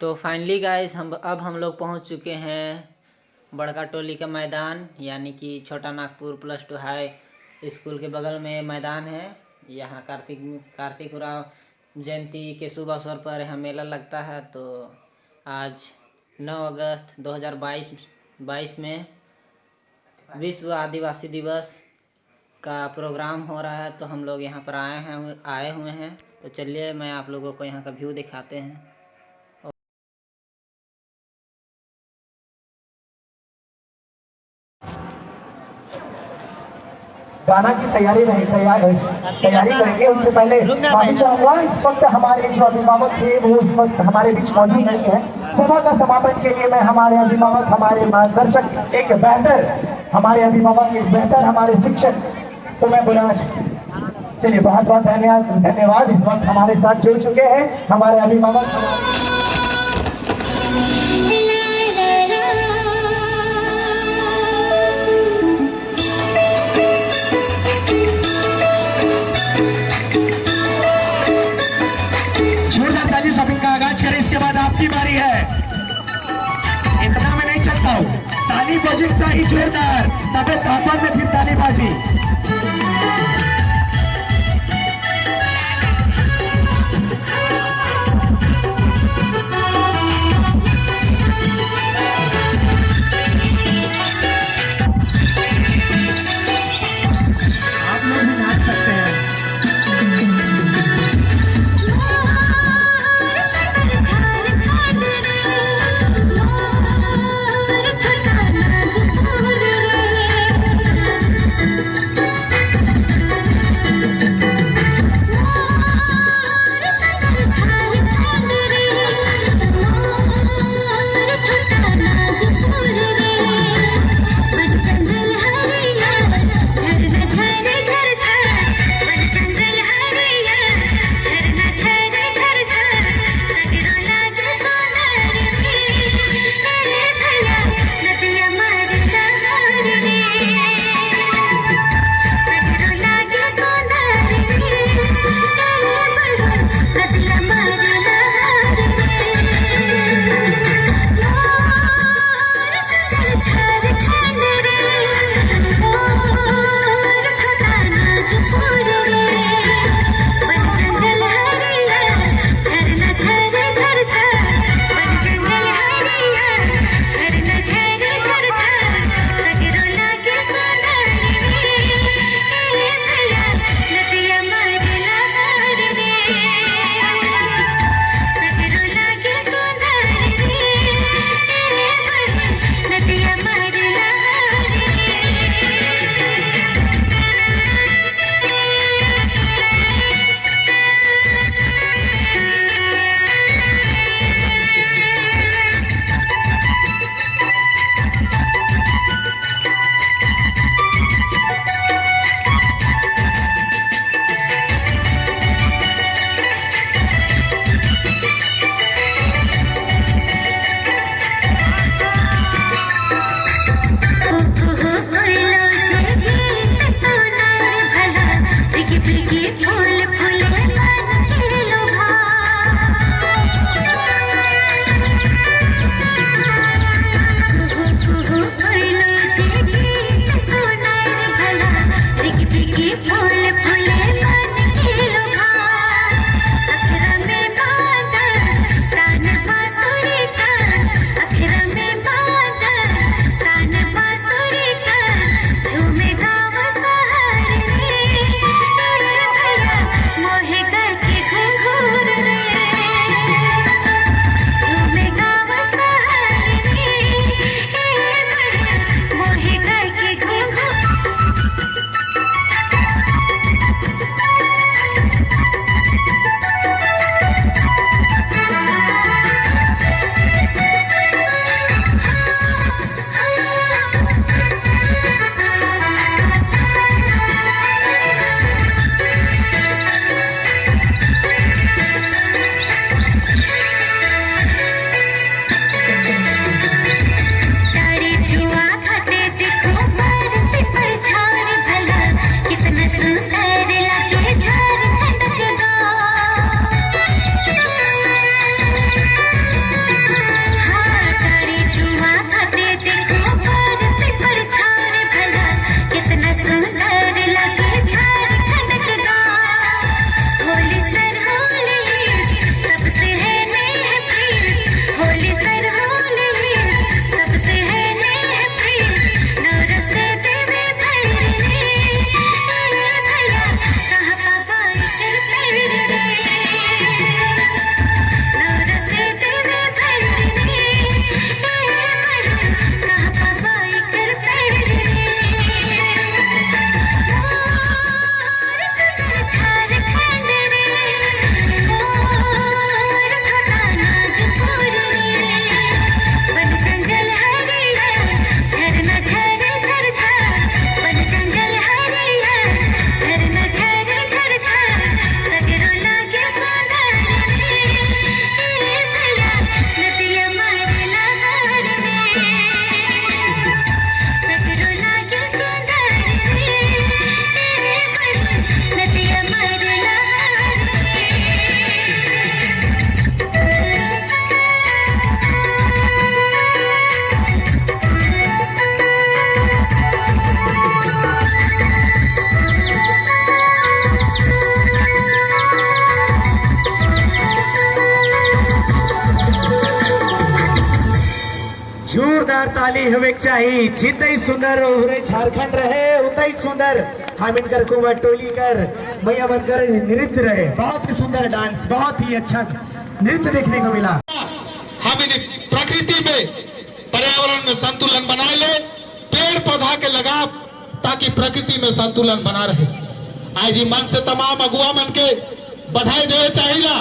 तो finally guys हम लोग पहुंच चुके हैं बड़का टोली का मैदान, यानी कि छोटा नागपुर +2 हाई स्कूल के बगल में मैदान है। यहाँ कार्तिक उरांव जयंती के शुभ अवसर पर यहाँ मेला लगता है। तो आज 9 अगस्त 2022 में विश्व आदिवासी दिवस का प्रोग्राम हो रहा है। तो हम लोग यहाँ पर आए हुए हैं। तो चलिए मैं आप लोगों को यहाँ का व्यू दिखाते हैं। गाना की तैयारी करेंगे। उससे पहले माफी चाहूंगा, इस वक्त हमारे जो अभिभावक थे वो इस वक्त हमारे बीच मौजूद नहीं है। सभा का समापन के लिए मैं हमारे अभिभावक, हमारे मार्गदर्शक, एक बेहतर हमारे अभिभावक, एक बेहतर हमारे शिक्षक तो मैं बुला चलिए बहुत बहुत धन्यवाद। इस वक्त हमारे साथ जुड़ चुके हैं हमारे अभिभावक। इसके बाद आपकी बारी है। इतना मैं नहीं चलता हूँ, ताली बजी चाहिए जोरदार, तबे तापमान में फिर ताली बाजी। आप लोग भी नाच सकते हैं। ताली हुएक चाहिए। जितई सुंदर उहरे झारखंड रहे उतई सुंदर हम इनकर कुंवर टोली कर मैया बनकर नृत्य रहे। बहुत ही सुंदर डांस, बहुत ही अच्छा नृत्य देखने को मिला। हम इन प्रकृति में पर्यावरण में संतुलन बनाए ले, पेड़ पौधा के लगाव ताकि प्रकृति में संतुलन बना रहे। आज ही मन से तमाम अगुआ मन के बधाई देवे चाहिए।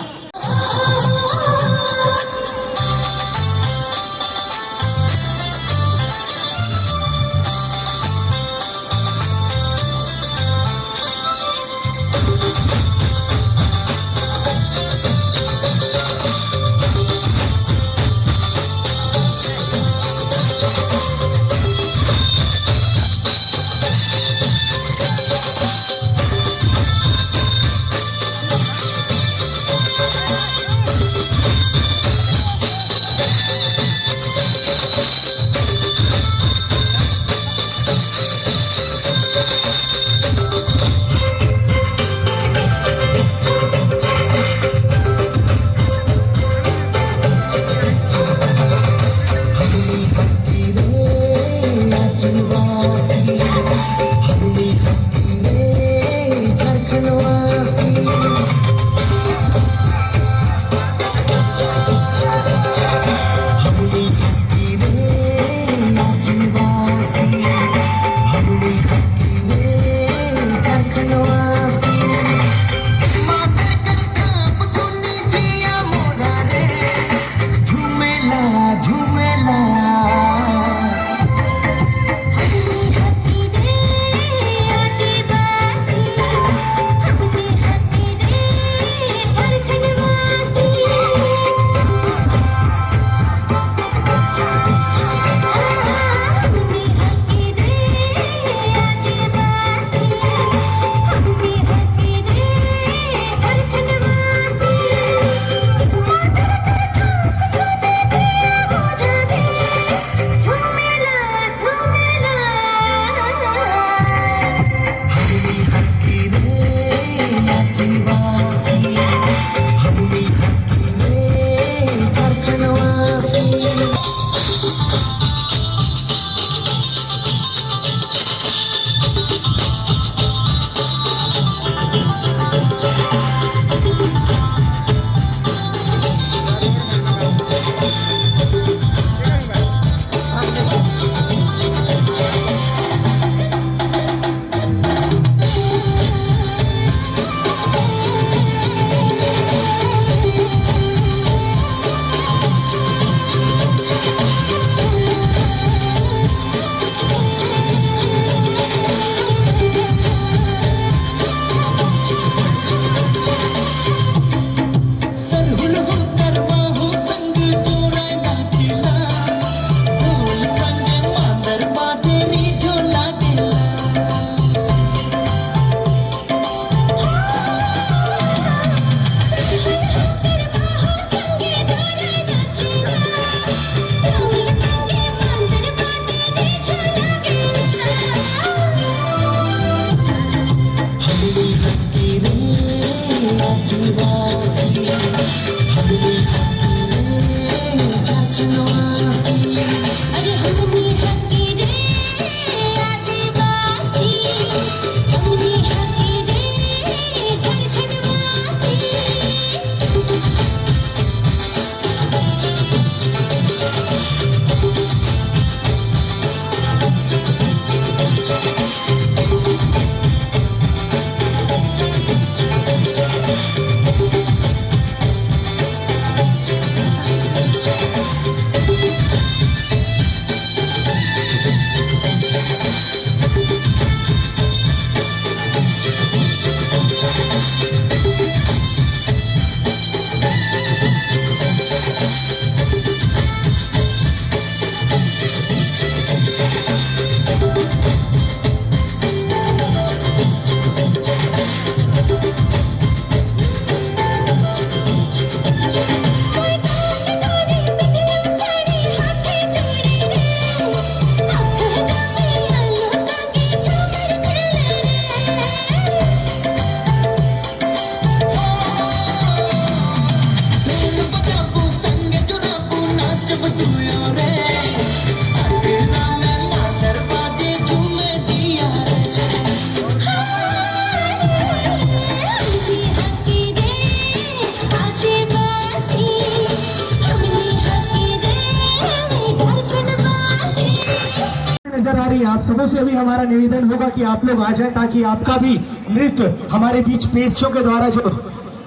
सबों से अभी हमारा निवेदन होगा कि आप लोग आ जाएं ताकि आपका भी नृत्य हमारे बीच पेशों के द्वारा जो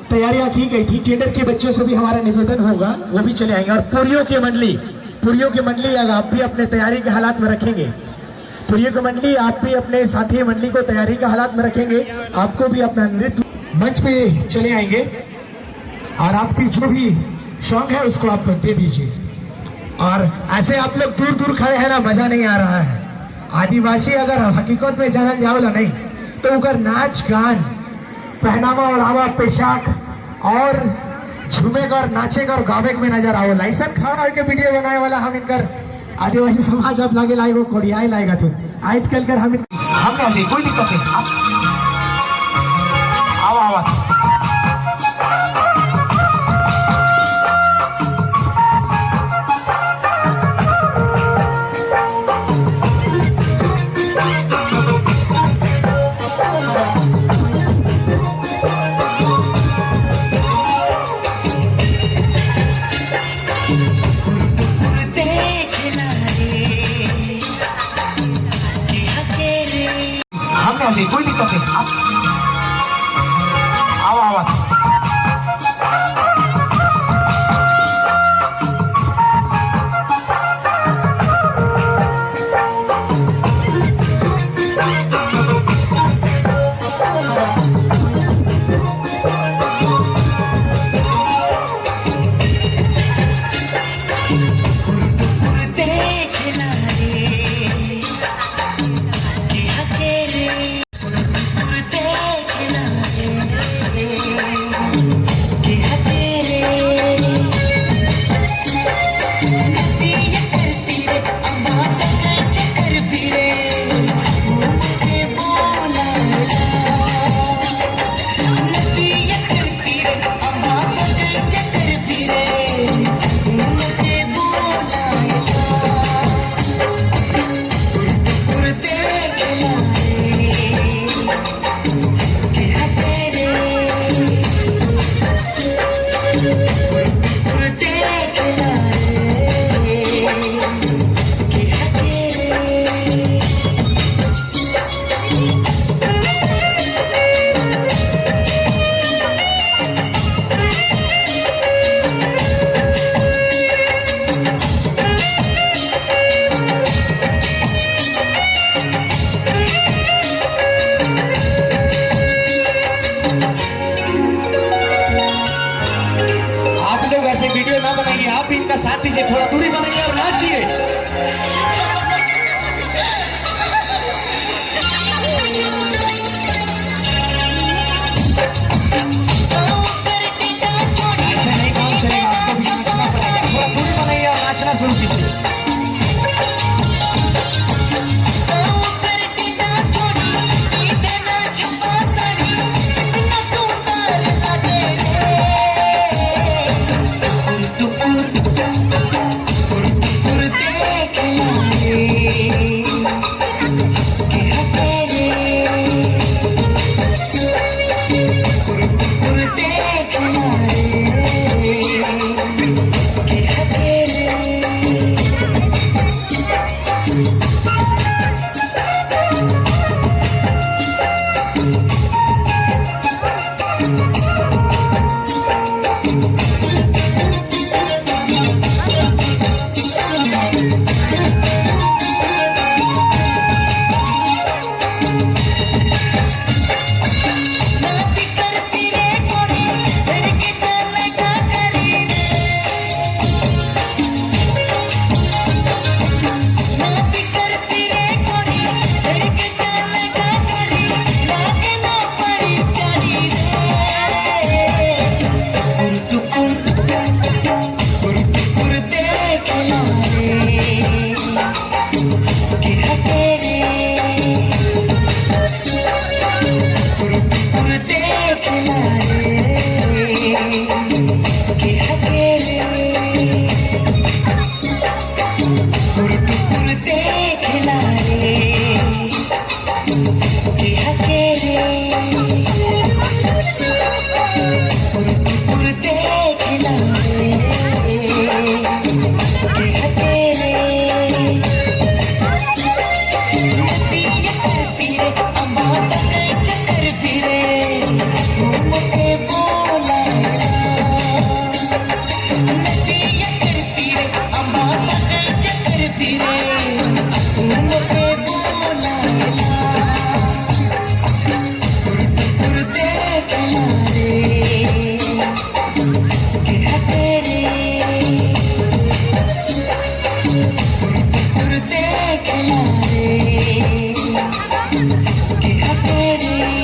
तैयारियां की गई थी, टेंडर के बच्चों से भी हमारा निवेदन होगा, वो भी चले आएंगे। और पुरियों की मंडली अगर आप भी अपने तैयारी के हालात में रखेंगे, पुरियों की मंडली आप भी अपने साथी मंडली को तैयारी के हालात में रखेंगे, आपको भी अपना नृत्य मंच पे चले आएंगे और आपकी जो भी शौक है उसको आप दे दीजिए। और ऐसे आप लोग दूर दूर खड़े हैं ना, मजा नहीं आ रहा है। आदिवासी अगर हकीकत में जानल जाओला नहीं तो उनकर नाच गान, पहनावा ओढ़ावा, पोशाक और झूमेगा और नाचेगा और गावेग में नजर आओ। लाइसन खड़ा होकर वीडियो बनाए वाला हम इनकर आदिवासी समाज अब लागे लाएगो कोडियाई लाएगा। तो आजकल कर हम कोई दिक्कत नहीं, आओ आओ कोई दिक्कत नहीं, आओ आओ वीडियो ना बनाइए, आप भी इनका साथ दीजिए, थोड़ा दूरी बनाइए और नाचिए। ऐसा नहीं काम चलेगा, आपको भी नाचना पड़ेगा। थोड़ा दूरी बनाइए और नाचना शुरू कीजिए। तेरी